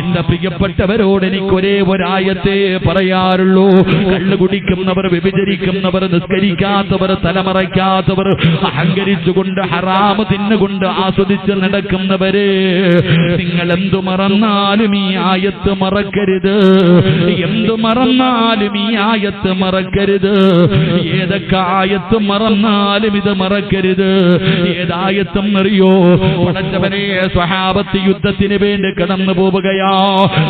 എന്റെ പ്രിയപ്പെട്ടവരോട് എനിക്കൊരേ ഒരായത്തെ പറയാറുള്ളൂ. കള്ളു കുടിക്കുന്നവർ, വ്യഭിചരിക്കുന്നവർ, നിസ്കരിക്കാത്തവർ, തലമറയ്ക്കാത്തവർ, അഹങ്കരിച്ചുകൊണ്ട് ഹറാമ് തിന്നുകൊണ്ട് ആസ്വദിച്ച് നടക്കുന്നവര്, നിങ്ങൾ എന്തു മറന്നാലും ഈ ആയത്ത് മറക്കരുത്. എന്തു മറന്നാലും ഈ ആയത്ത് മറക്കരുത്. ഏതൊക്കെ ആയത്ത് മറന്നാലും ഇത് മറക്കരുത്. ഏതായത്തും അറിയോ? പടച്ചവനെ, സ്വഹാബത്ത് യുദ്ധത്തിന് വേണ്ടി കടന്നു പോവുകയാ.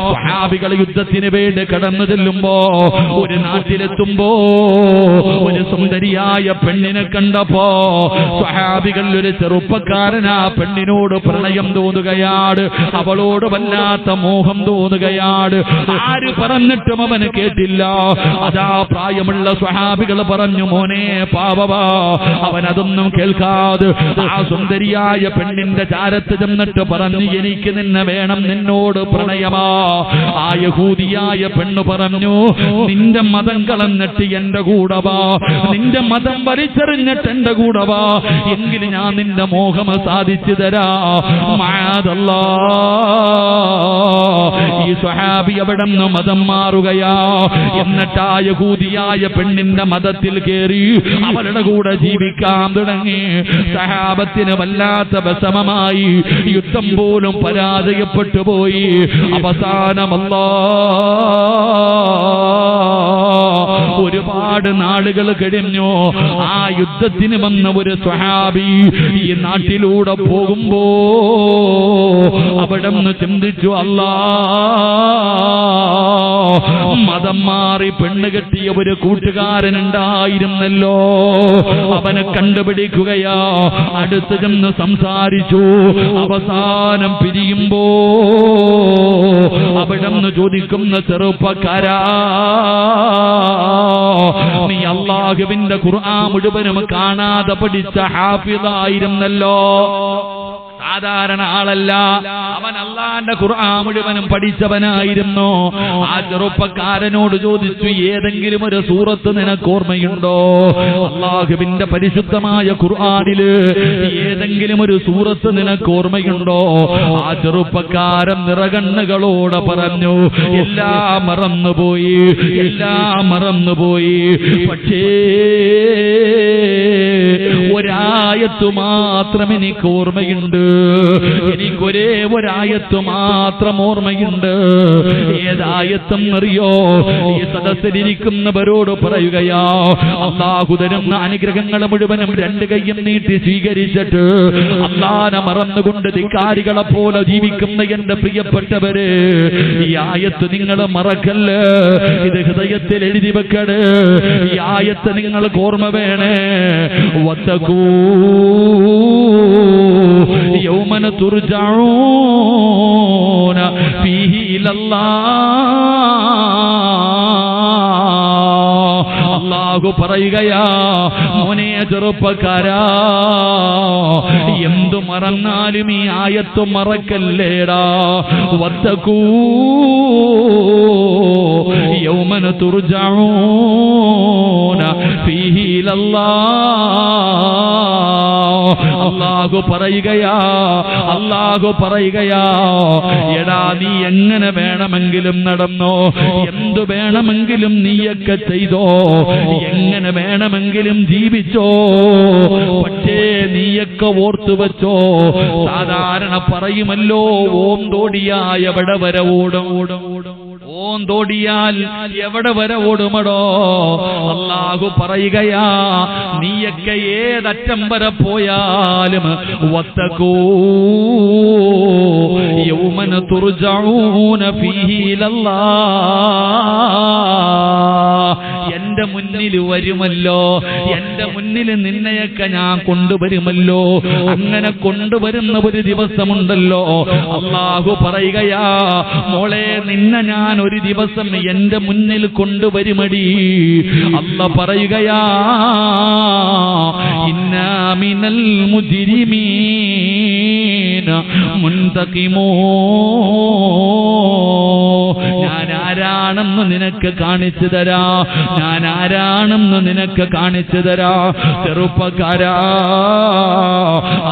സ്വഹാബികൾ യുദ്ധത്തിന് വേണ്ടി കടന്നു ചെല്ലുമ്പോ, ഒരു നാട്ടിലെത്തുമ്പോ ഒരു സുന്ദരിയായ പെണ്ണിനെ കണ്ടപ്പോ സ്വഹാബികൾ, ഒരു ചെറുപ്പക്കാരൻ ആ പെണ്ണിനോട് പ്രണയം തോന്നുകയാണ്, അവളോട് വല്ലാത്ത മോഹം തോന്നുകയാണ്. ആര് പറഞ്ഞിട്ടും അവന് കേട്ടില്ല. അതാ പ്രായമുള്ള സ്വഹാബികൾ പറഞ്ഞു, മോനെ പാവവാ. അവനതൊന്നും കേൾക്കാതെ ആ സുന്ദരിയായ പെണ്ണിന്റെ ചാരത്ത് ചെന്നിട്ട് പറഞ്ഞു, എനിക്ക് നിന്നെ വേണം, നിന്നോട് പ്രണയമാ. ആ യഹൂദിയായ പെണ്ണ് പറഞ്ഞു, നിന്റെ മതം കളഞ്ഞിട്ട് എന്റെ കൂടെ വാ, നിന്റെ മതം വലിച്ചെറിഞ്ഞിട്ട് എന്റെ കൂടെ വാ, എങ്കിലും ഞാൻ നിന്റെ മോഹം സാധിച്ചു തരാ. മഅദല്ലാ, ഈ സ്വഹാബി അവിടെ നിന്ന് മതം മാറുകയാ. എന്നിട്ട് ആ യഹൂദിയായ പെണ്ണിന്റെ മതത്തിൽ കയറി അവളുടെ കൂടെ ജീവിക്കാൻ തുടങ്ങി. സഹാബത്തിന് വല്ലാത്ത വിഷമമായി. യുദ്ധം പോലും പരാജയപ്പെട്ടു പോയി. അവസാനമല്ലാ, ഒരുപാട് നാളുകൾ കഴിഞ്ഞു. ആ യുദ്ധത്തിന് വന്ന ഒരു സ്വഹാബി ഈ നാട്ടിലൂടെ പോകുമ്പോ അവിടെ നിന്ന് ചിന്തിച്ചു, അല്ലാ, മതം മാറി പെണ്ണ് കെട്ടിയ ഒരു കൂട്ടുകാരനുണ്ടായിരുന്നല്ലോ, അവനെ കണ്ടുപിടിക്കുകയാ. അടുത്ത് ചെന്ന് സംസാരിച്ചു. അവസാനം പിരിയുമ്പോ അവിടെ നിന്ന് ചോദിക്കുന്ന, ചെറുപ്പക്കാരാ, നീ അല്ലാഹുവിന്റെ ഖുർആൻ മുഴുവനും കാണാതെ പഠിച്ച ഹാഫിളായിരുന്നല്ലോ. സാധാരണ ആളല്ല, അവൻ അല്ലാഹുവിന്റെ ഖുർആൻ മുഴുവനും പഠിച്ചവനായിരുന്നു. ആ ചെറുപ്പക്കാരനോട് ചോദിച്ചു, ഏതെങ്കിലും ഒരു സൂറത്ത് നിനക്ക് ഓർമ്മയുണ്ടോ? അല്ലാഹുവിന്റെ പരിശുദ്ധമായ ഖുർആനില് ഏതെങ്കിലും ഒരു സൂറത്ത് നിനക്ക് ഓർമ്മയുണ്ടോ? ആ ചെറുപ്പക്കാരൻ നിറകണ്ണുകളോടെ പറഞ്ഞു, എല്ലാം മറന്നുപോയി, എല്ലാം മറന്നുപോയി. പക്ഷേ ഒരായത്ത് മാത്രം എനിക്ക് ഓർമ്മയുണ്ട്. എനിക്കൊരേ ഒരായത്ത് മാത്രം ഓർമ്മയുണ്ട്. ഏതായത്തും അറിയോ? ഈ സദസ്സിലിരിക്കുന്നവരോട് പറയുകയാ, അല്ലാഹു തരുന്ന അനുഗ്രഹങ്ങൾ മുഴുവനും രണ്ട് കൈയും നീട്ടി സ്വീകരിച്ചിട്ട് അല്ലാഹനെ മറന്നുകൊണ്ട് ധിക്കാരികളെ പോലെ ജീവിക്കുന്ന എന്റെ പ്രിയപ്പെട്ടവരെ, ഈ ആയത്ത് നിങ്ങൾ മറക്കല്ലേ. ഇത് ഹൃദയത്തിൽ എഴുതി വെക്കണേ. ഈ ആയത്ത് നിങ്ങൾക്ക് ഓർമ്മ വേണേ. വത്തഖൂ യൗമന തുർജഊന ഫീഹി ഇലല്ലാഹ്. അല്ലാഹു പറയുകയാ, മോനെ ചെറുപ്പക്കാരാ, എന്തു മറന്നാലും ഈ ആയത്ത് മറക്കല്ലേടാ. വത്തഖൂ യൗമന തുർജഊന ഫീഹി ഇലല്ലാഹ്. അല്ലാഹു പറയുകയാ, അല്ലാഹു പറയുകയാ, എടാ നീ എങ്ങനെ വേണമെങ്കിലും നടന്നോ, എന്തു വേണമെങ്കിലും നീയൊക്കെ ചെയ്തോ, എങ്ങനെ വേണമെങ്കിലും ജീവിച്ചോ, പക്ഷേ നീയൊക്കെ ഓർത്തു വെച്ചോ. സാധാരണ പറയുമല്ലോ, ഓന്തോടിയായ എവിടെ വരെ ഓടും, ഓന്തോടിയാൽ എവിടെ വരെ ഓടുമടോ. അല്ലാഹു പറയുകയാ, നീയൊക്കെ ഏതറ്റം വരെ പോയാലും വത്തഖൂ യൗമന തുർജഊന ഫീഹി ഇലല്ലാഹ്. എന്റെ മുന്നിൽ വരുമല്ലോ, എന്റെ മുന്നിൽ നിന്നെയൊക്കെ ഞാൻ കൊണ്ടുവരുമല്ലോ. അങ്ങനെ കൊണ്ടുവരുന്ന ഒരു ദിവസമുണ്ടല്ലോ. അല്ലാഹു പറയുകയാ, മോളെ, നിന്നെ ഞാൻ ഒരു ദിവസം എന്റെ മുന്നിൽ കൊണ്ടുവരുമടി. അല്ലാഹു പറയുകയാ, ഇന്നാ മിനൽ മുജ്രിമീന മുൻതഖിമൂൻ. ഞാൻ ആരാണ് ആരാണെന്ന് നിനക്ക് കാണിച്ചു തരാ, ഞാൻ ആരാണെന്ന് നിനക്ക് കാണിച്ചു തരാ. ചെറുപ്പക്കാരാ,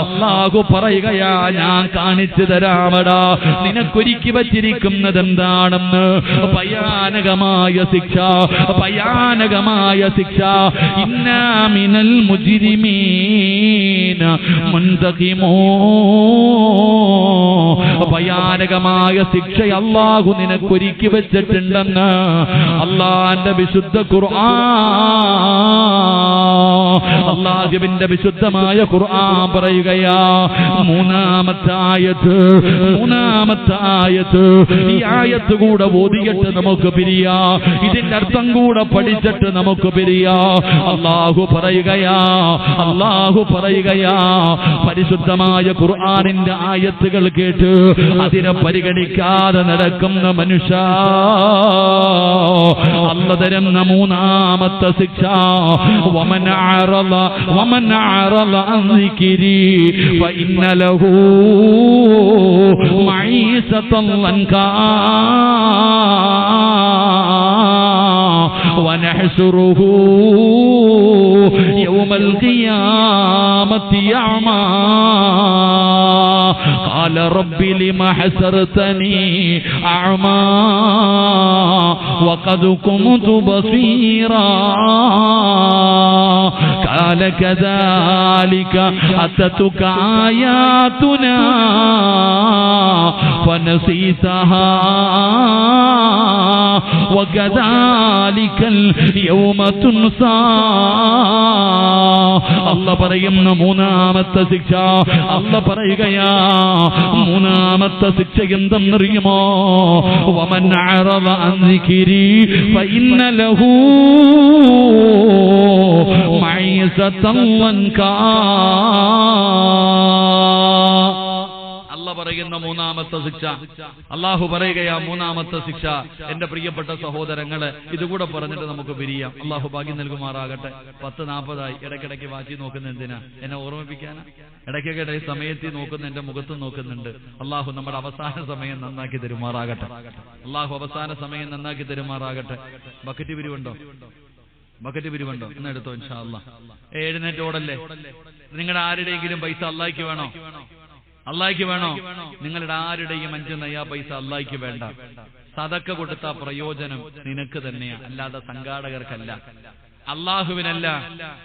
അല്ലാഹു പറയുകയാ, ഞാൻ കാണിച്ചു തരാമടാ നിനക്കൊരുക്കി വച്ചിരിക്കുന്നത് എന്താണെന്ന്. ഭയാനകമായ ശിക്ഷ, ഭയാനകമായ ശിക്ഷ. ഇന്നാ മിനൽ മുജ്രിമീന മുൻതഖിമൂ. ഭയാനകമായ ശിക്ഷ അല്ലാഹു നിനക്കൊരുക്കി വെച്ചിട്ടുണ്ടെന്ന് അല്ലാഹുവിന്റെ വിശുദ്ധ ഖുർആൻ, അല്ലാഹുവിന്റെ വിശുദ്ധമായ ഖുർആൻ പറയുകയാ. മൂന്നാമത്തെ ആയത്ത്, ഈ ആയത്ത് കൂടെ ഓതിയിട്ട് നമുക്ക് പിരിയാ, ഇതിന്റെ അർത്ഥം കൂടെ പഠിച്ചിട്ട് നമുക്ക് പിരിയാ. അല്ലാഹു പറയുകയാ, പരിശുദ്ധമായ ഖുർആനിന്റെ ആയത്തുകൾ കേട്ട് അതിനെ പരിഗണിക്കാതെ നടക്കുന്ന മനുഷ്യ, അല്ലാഹു തരുന്ന മൂന്നാമത്തെ ശിക്ഷ, വമൻ അഅറള അൻ ദിക്രി ഫഇന്ന ലഹു മഈസതൻ ലൻകാ വനഹ്ശുറുഹു യൗമൽ ഖിയാമത്തി അഅമാ ഖാല റബ്ബി ലിമ ഹസർതനി അഅമാ വഖദ് കുൻതു ബസീറാ ഖാല കദാലിക അതതുക ആയാതുനാ ഫനസീതഹാ വകദാലികൽ യൗമ തുൻസാ. അല്ലാഹു പറയുന്ന മൂന്നാമത്തെ ശിക്ഷ, അല്ലാഹു പറയുകയാ, മൂന്നാമത്തെ ശിക്ഷ എന്തെന്നറിയുമോ? വമൻ അഅറള അൻ ദിക്രി ഫഇന്ന ലഹു മഈസതൻ ലൻകാ. പറയുന്ന മൂന്നാമത്തെ ശിക്ഷ, അല്ലാഹു പറയുകയാ മൂന്നാമത്തെ ശിക്ഷ. എന്റെ പ്രിയപ്പെട്ട സഹോദരങ്ങളെ, ഇതുകൂടെ പറഞ്ഞിട്ട് നമുക്ക് പിരിയാം. അല്ലാഹു ഭാഗ്യം നൽകുമാറാകട്ടെ. 10:40 ഇടയ്ക്കിടയ്ക്ക് വാച്ചി നോക്കുന്ന എന്തിനാ? എന്നെ ഓർമ്മിപ്പിക്കാനാ. ഇടയ്ക്കിടെ സമയത്തിൽ നോക്കുന്ന എന്റെ മുഖത്ത് നോക്കുന്നുണ്ട്. അല്ലാഹു നമ്മുടെ അവസാന സമയം നന്നാക്കി തരുമാറാകട്ടെ. അല്ലാഹു അവസാന സമയം നന്നാക്കി തരുമാറാകട്ടെ. ബക്കറ്റ് പിരിവുണ്ടോ? എന്നെടുത്തോ ഇൻഷാ അല്ലാഹ്. എഴുന്നേറ്റോടല്ലേ. നിങ്ങളുടെ ആരുടെയെങ്കിലും പൈസ അല്ലാഹ്ക്ക് വേണോ? നിങ്ങളുടെ ആരുടെയും 5 നയാ പൈസ അല്ലാഹ്ക്ക് വേണ്ട. സദക്ക കൊടുത്ത പ്രയോജനം നിനക്ക് തന്നെയാണ്, അല്ലാതെ സംഘാടകർക്കല്ല, അല്ലാഹുവിനല്ല.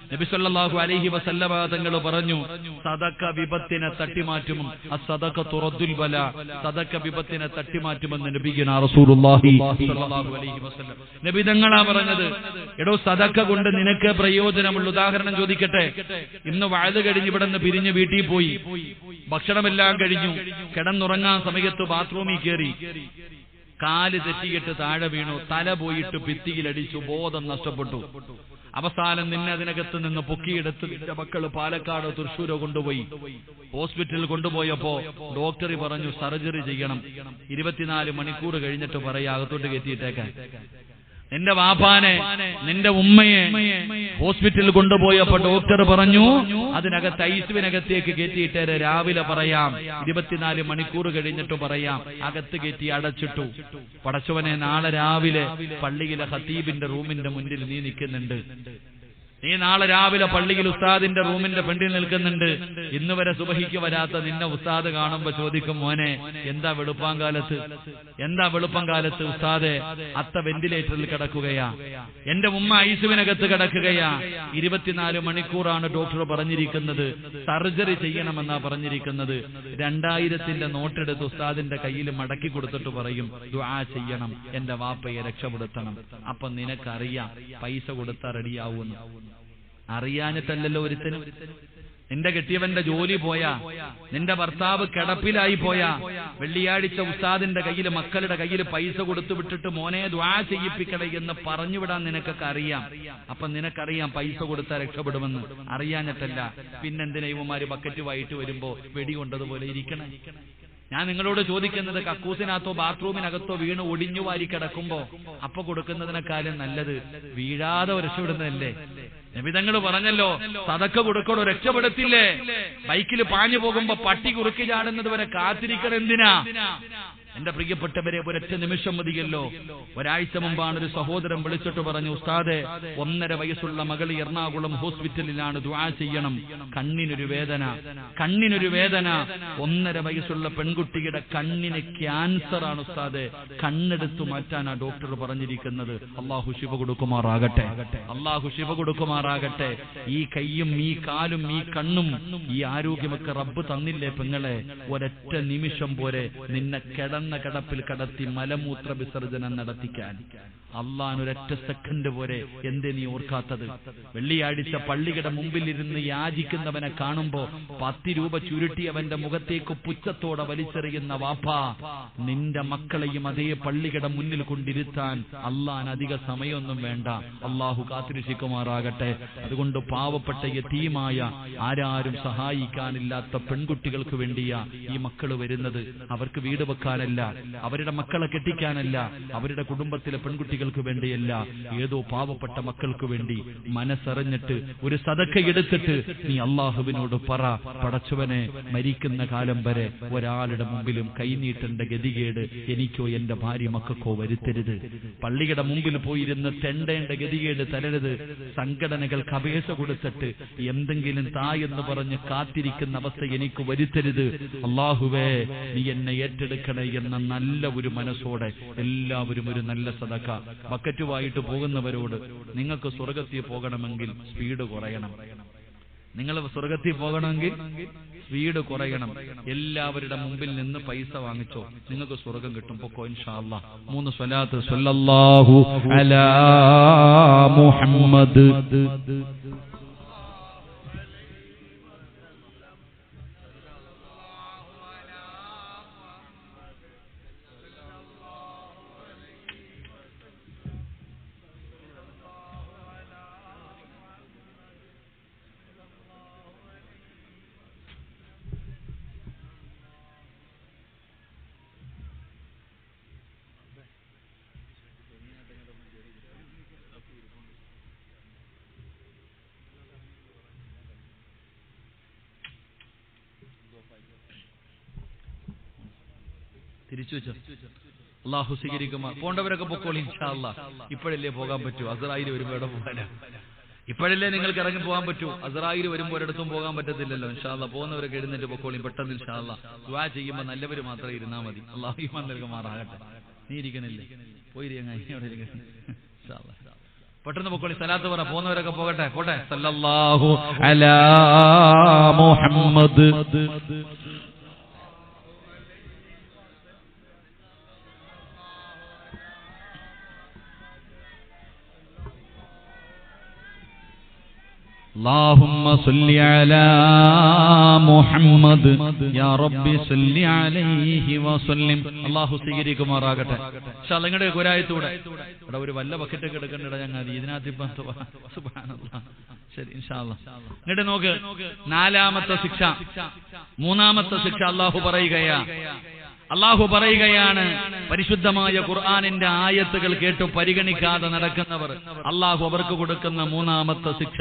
നബി സല്ലല്ലാഹു അലൈഹി വസല്ലമ തങ്ങൾ പറഞ്ഞു, സദക്ക വിപത്തിനെ തട്ടിമാറ്റും. അസ്സദഖ തുറദ്ദുൽ ബലാ. സദക്ക വിപത്തിനെ തട്ടിമാറ്റുമെന്ന് നബിയുനാ റസൂലുള്ളാഹി സ്വല്ലല്ലാഹു അലൈഹി വസല്ലം നബി തങ്ങളാ പറഞ്ഞത്. എടോ, സദക്ക കൊണ്ട് നിനക്ക് പ്രയോജനമുള്ള ഉദാഹരണം ചോദിക്കട്ടെ. ഇന്ന് വഅദ് കഴിഞ്ഞ് ഇവിടെ നിന്ന് പിരിഞ്ഞ് വീട്ടിൽ പോയി, ഭക്ഷണമെല്ലാം കഴിഞ്ഞു, കിടന്നുറങ്ങാൻ സമയത്ത് ബാത്റൂമിൽ കയറി, കാല് തെറ്റിയിട്ട് താഴെ വീണു, തല പോയിട്ട് ഭിത്തിയിലടിച്ചു, ബോധം നഷ്ടപ്പെട്ടു. അവസാനം നിന്നെ അതിനകത്ത് നിന്ന് പൊക്കിയെടുത്ത് നിന്റെ മക്കള് പാലക്കാടോ തൃശ്ശൂരോ കൊണ്ടുപോയി. ഹോസ്പിറ്റലിൽ കൊണ്ടുപോയപ്പോ ഡോക്ടർ പറഞ്ഞു സർജറി ചെയ്യണം. 24 മണിക്കൂർ കഴിഞ്ഞിട്ട് പറയാ അകത്തോട്ട് കയറ്റിയിട്ടേക്കാൻ. നിന്റെ വാപ്പാനെ, നിന്റെ ഉമ്മയെ ഹോസ്പിറ്റലിൽ കൊണ്ടുപോയപ്പോ ഡോക്ടർ പറഞ്ഞു അതിനകത്ത് ഐസിയുവിനകത്തേക്ക് കയറ്റിയിട്ടേരെ, രാവിലെ പറയാം, 24 മണിക്കൂർ കഴിഞ്ഞിട്ട് പറയാം. അകത്ത് കയറ്റി അടച്ചിട്ടു. പടച്ചവനെ, നാളെ രാവിലെ പള്ളിയിലെ ഖതീബിന്റെ റൂമിന്റെ മുന്നിൽ നീ നിൽക്കുന്നുണ്ട്. നീ നാളെ രാവിലെ പള്ളിയിൽ ഉസ്താദിന്റെ റൂമിന്റെ ഫ്രണ്ടിൽ നിൽക്കുന്നുണ്ട്. ഇന്ന് വരെ സുബഹിക്ക് വരാത്ത നിന്നെ ഉസ്താദ് കാണുമ്പോ ചോദിക്കും, മോനെ എന്താ വെളുപ്പം കാലത്ത് ഉസ്താദെ അത്ത വെന്റിലേറ്ററിൽ കിടക്കുകയാ, എന്റെ ഉമ്മ ഐസിയുവിനകത്ത് കിടക്കുകയാ, 24 മണിക്കൂറാണ് ഡോക്ടർ പറഞ്ഞിരിക്കുന്നത്, സർജറി ചെയ്യണമെന്നാ പറഞ്ഞിരിക്കുന്നത്. 2000ന്റെ നോട്ടെടുത്ത് ഉസ്താദിന്റെ കയ്യിൽ മടക്കി കൊടുത്തിട്ട് പറയും, ദുആ ചെയ്യണം, എന്റെ വാപ്പയെ രക്ഷപ്പെടുത്തണം. അപ്പൊ നിനക്കറിയാം പൈസ കൊടുത്താ റെഡിയാവുന്നു. അറിയാഞ്ഞിട്ടല്ലല്ലോ ഒരുത്തനും. നിന്റെ കെട്ടിയവന്റെ ജോലി പോയാ, നിന്റെ ഭർത്താവ് കിടപ്പിലായി പോയാ, വെള്ളിയാഴ്ച ഉസ്താദിന്റെ കയ്യിൽ, മക്കളുടെ കയ്യിൽ പൈസ കൊടുത്തു വിട്ടിട്ട് മോനെ ദുആ ചെയ്യിപ്പിക്കണേ എന്ന് പറഞ്ഞുവിടാൻ നിനക്കൊക്കെ അറിയാം. അപ്പൊ നിനക്കറിയാം പൈസ കൊടുത്താൽ രക്ഷപ്പെടുമെന്ന്. അറിയാഞ്ഞിട്ടല്ല. പിന്നെന്തിനാ ഇവന്മാര് ബക്കറ്റ് വായിട്ട് വരുമ്പോ വെടികൊണ്ടതുപോലെ ഇരിക്കണേ? ഞാൻ നിങ്ങളോട് ചോദിക്കുന്നത്, കക്കൂസിനകത്തോ ബാത്റൂമിനകത്തോ വീണ് ഒടിഞ്ഞു വാരി കിടക്കുമ്പോ അപ്പൊ കൊടുക്കുന്നതിനേക്കാളും നല്ലത് വീഴാതെ രക്ഷപ്പെടുന്നതല്ലേ? നബിതങ്ങൾ പറഞ്ഞല്ലോ, സദക്ക കൊടുക്കണോ രക്ഷപ്പെടുത്തില്ലേ? ബൈക്കിൽ പാഞ്ഞു പോകുമ്പോ പട്ടി കുറുക്കി ചാടുന്നത് വരെ കാത്തിരിക്കണം. എന്തിനാ? എന്റെ പ്രിയപ്പെട്ടവരെ, ഒരൊറ്റ നിമിഷം മതിയല്ലോ. ഒരാഴ്ച മുമ്പാണ് ഒരു സഹോദരൻ വിളിച്ചിട്ട് പറഞ്ഞു, ഉസ്താദെ 1.5 വയസ്സുള്ള മകൾ എറണാകുളം ഹോസ്പിറ്റലിലാണ്, ദുആ ചെയ്യണം, കണ്ണിനൊരു വേദന. 1.5 വയസ്സുള്ള പെൺകുട്ടിയുടെ കണ്ണിന് ക്യാൻസർ ആണ് ഉസ്താദെ, കണ്ണെടുത്തു മാറ്റാനാ ഡോക്ടർ പറഞ്ഞിരിക്കുന്നത്. അള്ളാഹു ശിഫ കൊടുക്കുമാറാകട്ടെ, അള്ളാഹു ശിഫ കൊടുക്കുമാറാകട്ടെ. ഈ കൈയും ഈ കാലും ഈ കണ്ണും ഈ ആരോഗ്യമൊക്കെ റബ്ബ് തന്നില്ലേ പെങ്ങളെ? ഒരൊറ്റ നിമിഷം പോരെ നിന്നെ കിടന്ന കിടപ്പിൽ കടത്തി മലമൂത്ര വിസർജനം നടത്തിക്കാൻ. അള്ളാനൊരൊറ്റ സെക്കൻഡ് പോരെ, എന്തേ നീ ഓർക്കാത്തത്? വെള്ളിയാഴ്ച പള്ളിയുടെ മുമ്പിലിരുന്ന് യാചിക്കുന്നവനെ കാണുമ്പോ 10 രൂപ ചുരുട്ടി അവന്റെ മുഖത്തേക്ക് പുച്ഛത്തോടെ വലിച്ചെറിയുന്ന വാപ്പാ, നിന്റെ മക്കളെയും അതേ പള്ളിയുടെ മുന്നിൽ കൊണ്ടിരുത്താൻ അള്ളാൻ അധിക സമയമൊന്നും വേണ്ട. അള്ളാഹു കാത്തിരക്ഷിക്കുമാറാകട്ടെ. അതുകൊണ്ട് പാവപ്പെട്ട യതീമായ ആരാരും സഹായിക്കാനില്ലാത്ത പെൺകുട്ടികൾക്ക് വേണ്ടിയാ ഈ മക്കള് വരുന്നത്. അവർക്ക് വീട് വെക്കാനല്ല, അവരുടെ മക്കളെ കെട്ടിക്കാനല്ല, അവരുടെ കുടുംബത്തിലെ പെൺകുട്ടികൾക്ക് വേണ്ടിയല്ല, ഏതോ പാവപ്പെട്ട മക്കൾക്ക് വേണ്ടി. മനസ്സറിഞ്ഞിട്ട് ഒരു സദക്ക എടുത്തിട്ട് നീ അള്ളാഹുവിനോട് പറ, പടച്ചവനെ മരിക്കുന്ന കാലം വരെ ഒരാളുടെ മുമ്പിലും കൈനീട്ടേണ്ട ഗതികേട് എനിക്കോ എന്റെ ഭാര്യ മക്കൾക്കോ വരുത്തരുത്. പള്ളിയുടെ മുമ്പിൽ പോയിരുന്ന് തെണ്ടേണ്ട ഗതികേട് തരരുത്. സംഘടനകൾക്ക് അപേക്ഷ കൊടുത്തിട്ട് എന്തെങ്കിലും എന്ന് പറഞ്ഞ് കാത്തിരിക്കുന്ന അവസ്ഥ എനിക്ക് വരുത്തരുത്. അള്ളാഹുവേ, നീ എന്നെ ഏറ്റെടുക്കണേ എന്ന നല്ല ഒരു മനസ്സോടെ എല്ലാവരും ഒരു നല്ല സദക്ക. ബക്കറ്റുമായിട്ട് പോകുന്നവരോട്, നിങ്ങൾക്ക് സ്വർഗത്തിൽ പോകണമെങ്കിൽ സ്പീഡ് കുറയണം. നിങ്ങൾ സ്വർഗത്തിൽ പോകണമെങ്കിൽ സ്പീഡ് കുറയണം. എല്ലാവരുടെ മുമ്പിൽ നിന്ന് പൈസ വാങ്ങിച്ചോ, നിങ്ങൾക്ക് സ്വർഗം കിട്ടും. പൊക്കോ ഇൻഷാ അല്ലാഹ്. 3 സ്വലാത്ത് സ്വല്ലല്ലാഹു അലാ മുഹമ്മദ്. തിരിച്ചു വെച്ചോ. അള്ളാഹു സ്വീകരിക്കുമാ. പോണ്ടവരൊക്കെ പൊക്കോളി ഇൻഷാ അല്ലാഹ്. ഇപ്പോഴല്ലേ പോകാൻ പറ്റൂ, അസ്റായിൽ വരുമ്പോ എവിടെ പോകാനാ? ഇപ്പോഴല്ലേ നിങ്ങൾക്ക് ഇറങ്ങി പോകാൻ പറ്റൂ, അസ്റായിൽ വരുമ്പോൾ ഒരിടത്തും പോകാൻ പറ്റത്തില്ലല്ലോ. ഇൻഷാ അല്ലാഹ് പോകുന്നവരൊക്കെ എഴുന്നേറ്റ് പൊക്കോളി പെട്ടെന്ന് ഇൻഷാ അല്ലാഹ്. ദുആ ചെയ്യുമ്പോൾ നല്ലവര് മാത്രമേ ഇരുന്നാ മതി. അള്ളാഹു ഈമാൻ നൽകുമാറാകട്ടെ. നീ ഇരിക്കണില്ലേ? പോയിരിക്കങ്ങ ഇൻഷാ അല്ലാഹ്. പെട്ടെന്ന് പൊക്കോളി, സലാത്ത് പറ. പോകുന്നവരൊക്കെ പോകട്ടെ, പോട്ടെ. സല്ലല്ലാഹു അലാ മുഹമ്മദ്. اللهم صل على محمد يا رب صل عليه وسلم. അല്ലാഹു സ്വീകരിക്കുമാറാകട്ടെ. ഇൻഷാ അല്ലാഹ്. നിങ്ങളുടെ ഗുരായത്തൂടെ ഇവിടെ ഒരു വല്ല ബക്കറ്റൊക്കെ എടുക്കണ്ടടാ ഞങ്ങൾ ഇതിനകത്ത് ഇപ്പം. സുബ്ഹാനല്ലാഹ്. ശരി ഇൻഷാ അല്ലാഹ്. എന്നിട്ട് നോക്ക്, 4ാമത്തെ ശിക്ഷ, 3ാമത്തെ ശിക്ഷ അല്ലാഹു പറയുകയാണ്. പരിശുദ്ധമായ ഖുർആനിന്റെ ആയത്തുകൾ കേട്ടു പരിഗണിക്കാതെ നടക്കുന്നവർ അല്ലാഹു അവർക്ക് കൊടുക്കുന്ന 3ാമത്തെ ശിക്ഷ,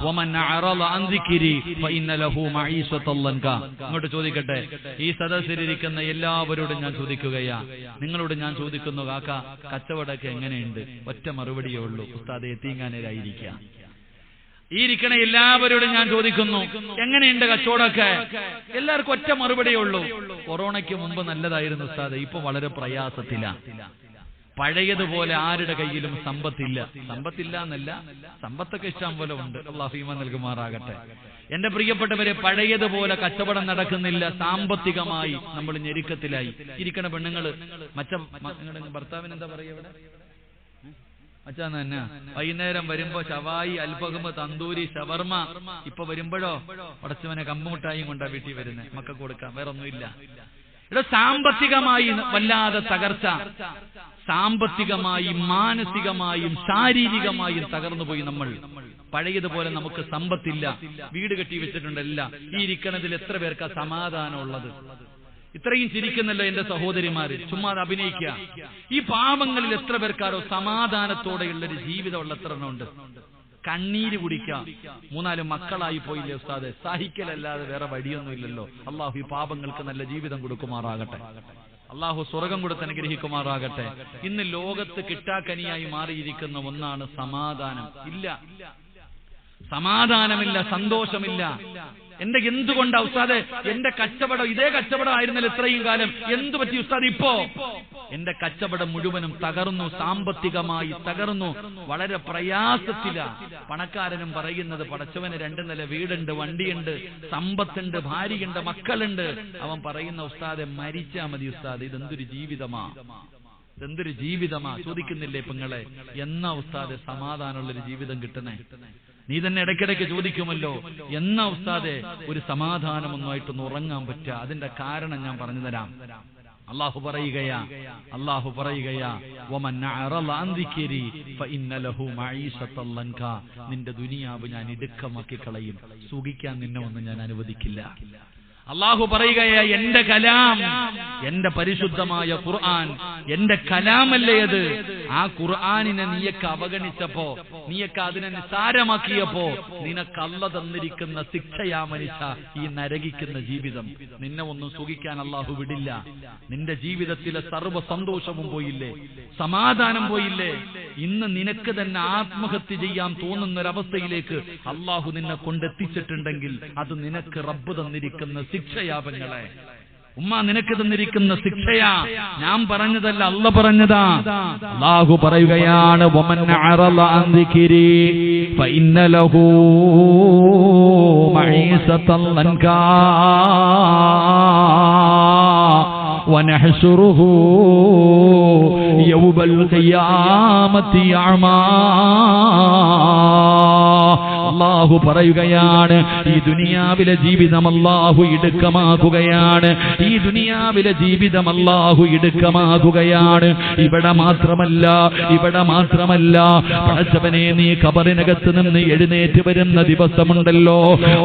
വമൻ അറള അൻ ദിക്രി ഫഇന്ന ലഹു മഈശത്തൻ ലൻക. അങ്ങോട്ട് ചോദിക്കട്ടെ, ഈ സദസ്സിലിരിക്കുന്ന എല്ലാവരോടും ഞാൻ ചോദിക്കുകയാ, നിങ്ങളോട് ഞാൻ ചോദിക്കുന്നു, കാക്ക കച്ചവടമൊക്കെ എങ്ങനെയുണ്ട്? ഒറ്റ മറുപടിയേ ഉള്ളൂ, ഉസ്താദ് യതീംഖാനയിലായിരിക്കുക. ഈ ഇരിക്കണ എല്ലാവരോടും ഞാൻ ചോദിക്കുന്നു, എങ്ങനെയുണ്ട് കച്ചവടമൊക്കെ? എല്ലാവർക്കും ഒറ്റ മറുപടിയേ ഉള്ളൂ, കൊറോണയ്ക്ക് മുമ്പ് നല്ലതായിരുന്നു ഉസ്താദ്, ഇപ്പൊ വളരെ പ്രയാസത്തിലാണ്. പഴയതുപോലെ ആരുടെ കയ്യിലും സമ്പത്തില്ല. സമ്പത്തില്ല എന്നല്ല, സമ്പത്തൊക്കെ ഇഷ്ടം പോലെ ഉണ്ട്. അല്ലാഹു ഈമാൻ നൽകുമാറാകട്ടെ. എന്റെ പ്രിയപ്പെട്ടവരെ, പഴയതുപോലെ കച്ചവടം നടക്കുന്നില്ല. സാമ്പത്തികമായി നമ്മൾ ഞെരുക്കത്തിലായി. ഇരിക്കണ പെണ്ണുങ്ങള് ഭർത്താവിന് എന്താ പറയുക ഇവിടെ മച്ചാന്ന് തന്നെ, വൈകുന്നേരം വരുമ്പോ ഷവായി, അൽഫഹം, തന്തൂരി, ഷവർമ. ഇപ്പൊ വരുമ്പോഴോ ഉടച്ചവനെ കമ്പുമുട്ടായും കൊണ്ടാ വീട്ടിൽ വരുന്നത്, മക്കൾക്ക് കൊടുക്കാം, വേറെ ഒന്നുമില്ല. ഇവിടെ സാമ്പത്തികമായി വല്ലാതെ തകർച്ച, സാമ്പത്തികമായും മാനസികമായും ശാരീരികമായും തകർന്നുപോയി നമ്മൾ. പഴയതുപോലെ നമുക്ക് സമ്പത്തില്ല, വീട് കെട്ടി വെച്ചിട്ടുണ്ടല്ല. ഈ ഇരിക്കണതിൽ എത്ര പേർക്കാ സമാധാനം ഉള്ളത്? ഇത്രയും ചിരിക്കുന്നല്ലോ എന്റെ സഹോദരിമാര്, ചുമ്മാ അഭിനയിക്കുക. ഈ പാവങ്ങളിൽ എത്ര പേർക്കാരോ സമാധാനത്തോടെയുള്ളൊരു ജീവിതമുള്ള എത്ര എണ്ണമുണ്ട്? കണ്ണീര് കുടിക്കാം. 3-4 മക്കളായി പോയില്ലേ ഉസ്താദെ, സഹിക്കലല്ലാതെ വേറെ വഴിയൊന്നുമില്ലല്ലോ. അള്ളാഹു ഈ പാപങ്ങൾക്ക് നല്ല ജീവിതം കൊടുക്കുമാറാകട്ടെ. അള്ളാഹു സ്വർഗം കൊടുത്ത് അനുഗ്രഹിക്കുമാറാകട്ടെ. ഇന്ന് ലോകത്ത് കിട്ടാക്കനിയായി മാറിയിരിക്കുന്ന ഒന്നാണ് സമാധാനം. ഇല്ല, സമാധാനമില്ല, സന്തോഷമില്ല. എന്തുകൊണ്ടാ ഉസ്താദെ? എന്റെ കച്ചവടം ഇതേ കച്ചവടം ആയിരുന്നല്ലോ ഇത്രയും കാലം, എന്തു പറ്റി ഉസ്താദ് ഇപ്പോ? എന്റെ കച്ചവടം മുഴുവനും തകർന്നു, സാമ്പത്തികമായി തകർന്നു, വളരെ പ്രയാസത്തില. പണക്കാരനും പറയുന്നത്, പടച്ചവന് 2 നില വീടുണ്ട്, വണ്ടിയുണ്ട്, സമ്പത്തുണ്ട്, ഭാര്യയുണ്ട്, മക്കളുണ്ട്. അവൻ പറയുന്ന, ഉസ്താദെ മരിച്ചാ മതി ഉസ്താദ്, ഇതെന്തൊരു ജീവിതമാ, ഇതെന്തൊരു ജീവിതമാ. ചോദിക്കുന്നില്ലേ പെങ്ങളെ, എന്നാ ഉസ്താദെ സമാധാനമുള്ളൊരു ജീവിതം കിട്ടുന്നേ? നീ തന്നെ ഇടയ്ക്കിടയ്ക്ക് ചോദിക്കുമല്ലോ, എന്നാ ഉസ്താദെ ഒരു സമാധാനമൊന്നുമായിട്ടൊന്ന് ഉറങ്ങാൻ പറ്റുക? അതിന്റെ കാരണം ഞാൻ പറഞ്ഞു തരാം. അള്ളാഹു പറയുകയാ വമൻ അഅറള അൻ ദിക്രി ഫഇന്ന ലഹു മഈശത്തൻ ലൻക. നിന്റെ ദുനിയാവ് ഞാൻ ഇടുക്കമാക്കി കളയും, സുഖിക്കാൻ നിന്നെ ഒന്നും ഞാൻ അനുവദിക്കില്ല. അള്ളാഹു പറയുകയാ, എന്റെ കലാം, എന്റെ പരിശുദ്ധമായ ഖുർആൻ, എന്റെ കലാമല്ലേ അത്? ആ ഖുർആനിനെ നീയൊക്കെ അവഗണിച്ചപ്പോ, നീയൊക്കെ അതിനെ നിസ്സാരമാക്കിയപ്പോ നിനക്ക് അല്ലാഹു തന്നിരിക്കുന്ന ശിക്ഷയാ മനുഷ്യ ഈ നരകിക്കുന്ന ജീവിതം. നിന്നെ ഒന്നും സുഖിക്കാൻ അള്ളാഹു വിടില്ല. നിന്റെ ജീവിതത്തിലെ സർവ്വ സന്തോഷവും പോയില്ലേ, സമാധാനം പോയില്ലേ. ഇന്ന് നിനക്ക് തന്നെ ആത്മഹത്യ ചെയ്യാൻ തോന്നുന്നൊരവസ്ഥയിലേക്ക് അള്ളാഹു നിന്നെ കൊണ്ടെത്തിച്ചിട്ടുണ്ടെങ്കിൽ അത് നിനക്ക് റബ്ബ് തന്നിരിക്കുന്ന ശിക്ഷയാ പെങ്ങളെ. ഉമ്മ, നിനക്ക് തന്നിരിക്കുന്ന ശിക്ഷയാ, ഞാൻ പറഞ്ഞതല്ല, അല്ലാഹു പറഞ്ഞതാ. അല്ലാഹു പറയുകയാണ്, വമൻ അഅറള അൻ ദിക്രി ഫഇന്ന ലഹു മഈസത്തൻ ലൻകാ വനഹ്ശുറുഹു യൗമൽ ഖിയാമത്തി അഅമാ. അല്ലാഹു പറയുകയാണ്, ഈ ദുനിയാവിലെ ജീവിതം അല്ലാഹു ഇടുക്കമാക്കുകയാണ്. ഈ ദുനിയാവിലെ ജീവിതം അല്ലാഹു ഇടുക്കമാക്കുകയാണ്. ഇവിടെ മാത്രമല്ല പടച്ചവനെ, നീ ഖബറിനകത്ത് നിന്ന് എഴുന്നേറ്റ് വരുന്ന ദിവസമുണ്ടല്ലോ,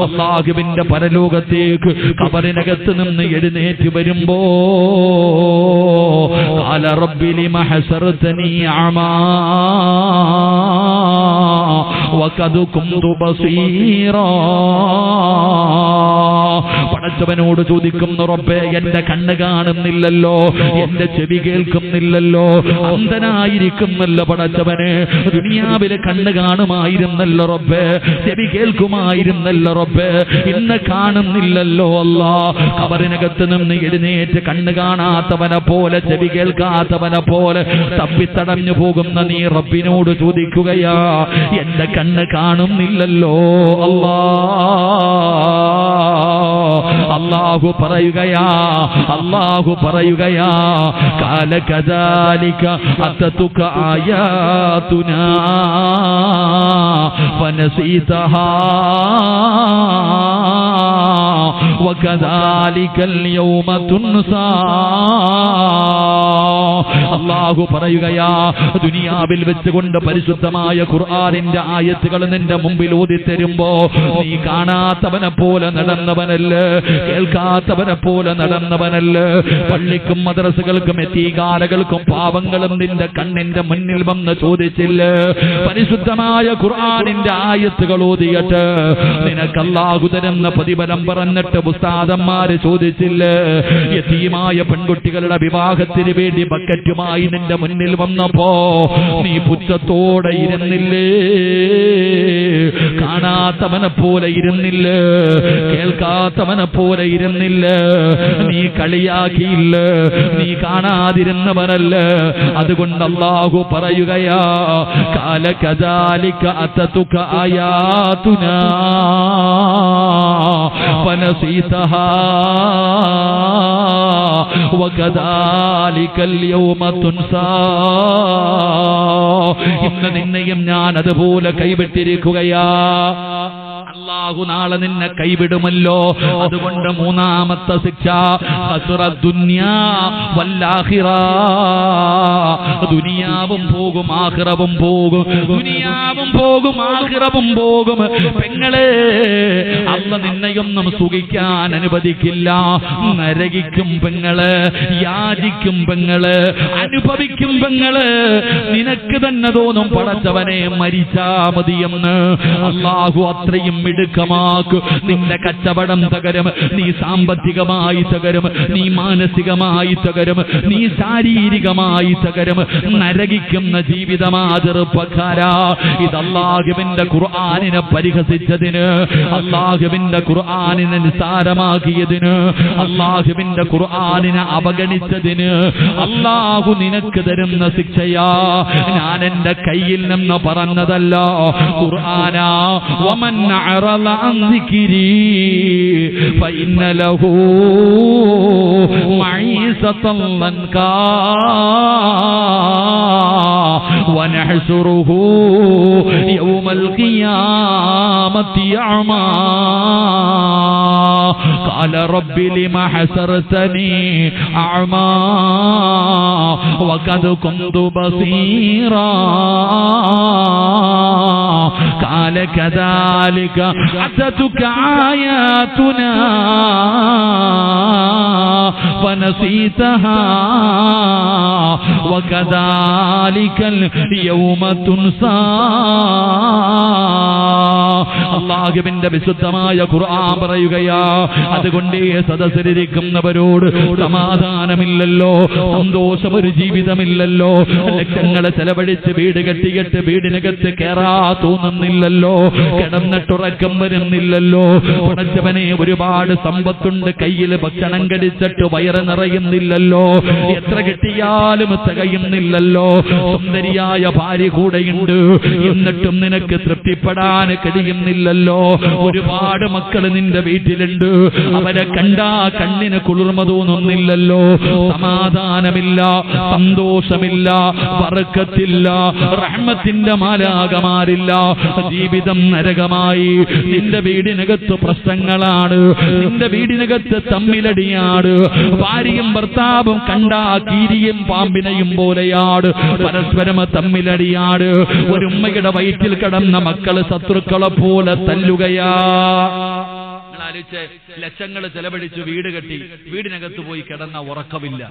അല്ലാഹുവിന്റെ പരലോകത്തേക്ക് ഖബറിനകത്ത് നിന്ന് എഴുന്നേറ്റ് വരുമ്പോ ഖാല റബ്ബി ലിമ ഹസർതനി അമാ വഖദ് കുന്തു ബസീറാ. പടച്ചവനോട് ചോദിക്കുന്നു, റബ്ബേ എന്റെ കണ്ണ് കാണുന്നില്ലല്ലോ, എന്റെ ചെവി കേൾക്കുന്നില്ലല്ലോ, അന്ധനായിരിക്കുന്നല്ലോ പടച്ചവനെ. ദുനിയാവിലെ കണ്ണ് കാണുമായിരുന്നല്ലോ റബ്ബേ, ചെവി കേൾക്കുമായിരുന്നല്ലോ റബ്ബേ, ഇന്ന് കാണുന്നില്ലല്ലോ അല്ലാ. ഖബറിനകത്ത് നിന്ന് എഴുന്നേറ്റ് കണ്ണ് കാണാത്തവനെ പോലെ, ചെവി കേൾക്കാത്തവനെ പോലെ തപ്പിത്തടഞ്ഞു പോകുന്ന നീ റബ്ബിനോട് ചോദിക്കുകയാ, എന്റെ കണ്ണ് കാണുന്നില്ലല്ലോ അല്ലാ. അല്ലാഹു പറയുകയാ ഖാല കദാലിക അതതുക ആയാതുനാ ഫനസീതഹാ വകദാലികൽ യൗമ തുൻസാ. അല്ലാഹു പറയുകയാ, ദുനിയാവിൽ വെച്ചുകൊണ്ട് പരിശുദ്ധമായ ഖുർആനിന്റെ ആയത്തുകൾ നിന്റെ മുമ്പിൽ ഓതിത്തരുമ്പോ നീ കാണാത്തവനെ പോലെ നടന്നവനല്ല, കേൾക്കാത്തവനെ പോലെ നടന്നവനല്ല. പള്ളിക്കും മദ്രസകൾക്കും എത്തീകാലകൾക്കും പാവങ്ങളും നിന്റെ കണ്ണിന്റെ മുന്നിൽ വന്ന് ചോദിച്ചില്ല. പരിശുദ്ധമായ ഖുർആനിന്റെ ആയത്തുകൾ ഓതിയിട്ട് നിനക്ക് അല്ലാഹു തരുന്ന പ്രതിഫലം പറഞ്ഞിട്ട് ഉസ്താദന്മാര് ചോദിച്ചില്ല. യതീമായ പെൺകുട്ടികളുടെ വിവാഹത്തിന് വേണ്ടി ബക്കറ്റുമായി നിന്റെ മുന്നിൽ വന്നപ്പോ നീ പുച്ഛത്തോടെ ഇരുന്നില്ലേ, കാണാത്തവനെ പോലെ ഇരുന്നില്ല, കേൾക്കാത്തവനെ പോലെ ഇരുന്നില്ല, നീ കളിയാക്കിയില്ല, നീ കാണാതിരുന്നവനല്ല. അതുകൊണ്ട് അല്ലാഹു പറയുകയാ, ഖാല കദാലിക അതതുക ആയാതുനാ ഫനസീതഹാ വകദാലികൽ യൗമ തുൻസാ. ഇന്ന് നിന്നെയും ഞാൻ അതുപോലെ കൈവിട്ടിരിക്കുകയാ. അല്ലാഹു നാളെ നിന്നെ കൈവിടുമല്ലോ. അതുകൊണ്ട് മൂന്നാമത്തെ ശിക്ഷ ഹസ്റദ്ദുനിയാ വല്ലാഖിറ. ദുനിയാവും പോകും, ആഖിറവും പോകും. ദുനിയാവും പോകും, ആഖിറവും പോകും. പെങ്ങളെ, അല്ലാഹു നിന്നെയൊന്നും സുഖിക്കാൻ അനുവദിക്കില്ല. നരകിക്കും പെങ്ങള്, യാചിക്കും പെങ്ങള്, അനുഭവിക്കും പെങ്ങള്. നിനക്ക് തന്നെ തോന്നും, പടച്ചവനെ മരിച്ചാ മതിയെന്ന്. അല്ലാഹു അത്രയും മിടുക്കമാക്കും. നിന്റെ കച്ചവടം തകരും, നീ സാമ്പത്തികമായി തകരും, നീ മാനസികമായി തകരും, നീ ശാരീരികമായി തകരും. നരകിക്കുന്ന ജീവിതമാ ചെറുപ്പക്കാരാ. ഇത് അല്ലാഹുവിന്റെ ഖുർആനിനെ പരിഹസിച്ചതിന്, അല്ലാഹുവിന്റെ ഖുർആനിനെ നിസ്സാരമാക്കിയതിന്, അല്ലാഹുവിന്റെ ഖുർആനിനെ അവഗണിച്ചതിന് അല്ലാഹു നിനക്ക് തരുന്ന ശിക്ഷയാ. ഞാൻ എന്റെ കയ്യിൽ നിന്ന് പറഞ്ഞതല്ല, ഖുർആനാ. വമൻ അറള അൻ ദിക്രി ഫഇന്ന ലഹു മഈസതൻ ലൻകാ വനഹ്സുറുഹു യൗമൽ ഖിയാമത്തി അഅമാ ഖാല റബ്ബി ലിമ ഹസർതനി അഅമാ വഖദ് കുന്തു ബസീറാ ഖാല കദാലിക അതതുക ആയാതുനാ ഫനസീതഹാ വകദാലികൽ യൗമ തുൻസാ. അല്ലാഹുവിന്റെ വിശുദ്ധമായ ഖുർആൻ പറയുകയാ. അതുകൊണ്ട് സദസ്സിലിരിക്കുന്നവരോട് സമാധാനമില്ലല്ലോ, സന്തോഷം ഒരു ജീവിതമില്ലല്ലോ, ലക്ഷങ്ങളെ ചെലവഴിച്ച് വീട് കെട്ടിയിട്ട് വീടിനകത്ത് കേറാ തോന്നുന്നില്ലല്ലോ, കിടന്നിട്ടുറക്കം വരുന്നില്ലല്ലോ. പടച്ചവനെ, ഒരുപാട് സമ്പത്തുണ്ട്, കയ്യിൽ ഭക്ഷണം കഴിച്ചിട്ട് വയറ് നിറയുന്നില്ലല്ലോ, എത്ര കിട്ടിയാലും തികയുന്നില്ലല്ലോ. സുന്ദരിയായ ഭാര്യ കൂടെയുണ്ട്, എന്നിട്ടും നിനക്ക് തൃപ്തിപ്പെടാൻ കഴിയുന്നില്ലല്ലോ. ഒരുപാട് മക്കൾ നിന്റെ വീട്ടിലുണ്ട്, അവരെ കണ്ടാ കണ്ണിന് കുളിർമ തോന്നുന്നില്ലല്ലോ. സമാധാനമില്ല, സന്തോഷമില്ല, ബർക്കത്തില്ല, റഹ്മത്തിന്റെ മാലാകമാരില്ല. ജീവിതം നരകമായി. നിന്റെ വീടിനകത്ത് പ്രശ്നങ്ങളാണ്, നിന്റെ വീടിനകത്ത് തമ്മിലടിയാണ്. ഭാര്യയും ഭർത്താവും കണ്ടാ കീരിയും പാമ്പിനെയും പോലെയാണ്, പരസ്പരം തമ്മിലടിയാണ്. ഒരു ഉമ്മയുടെ വയറ്റിൽ കിടന്ന മക്കള് ശത്രുക്കളെ പോലെ തല്ലുകയാ. ലക്ഷങ്ങൾ ചെലവഴിച്ച് വീട് കെട്ടി വീടിനകത്ത് പോയി കിടന്ന ഉറക്കമില്ല.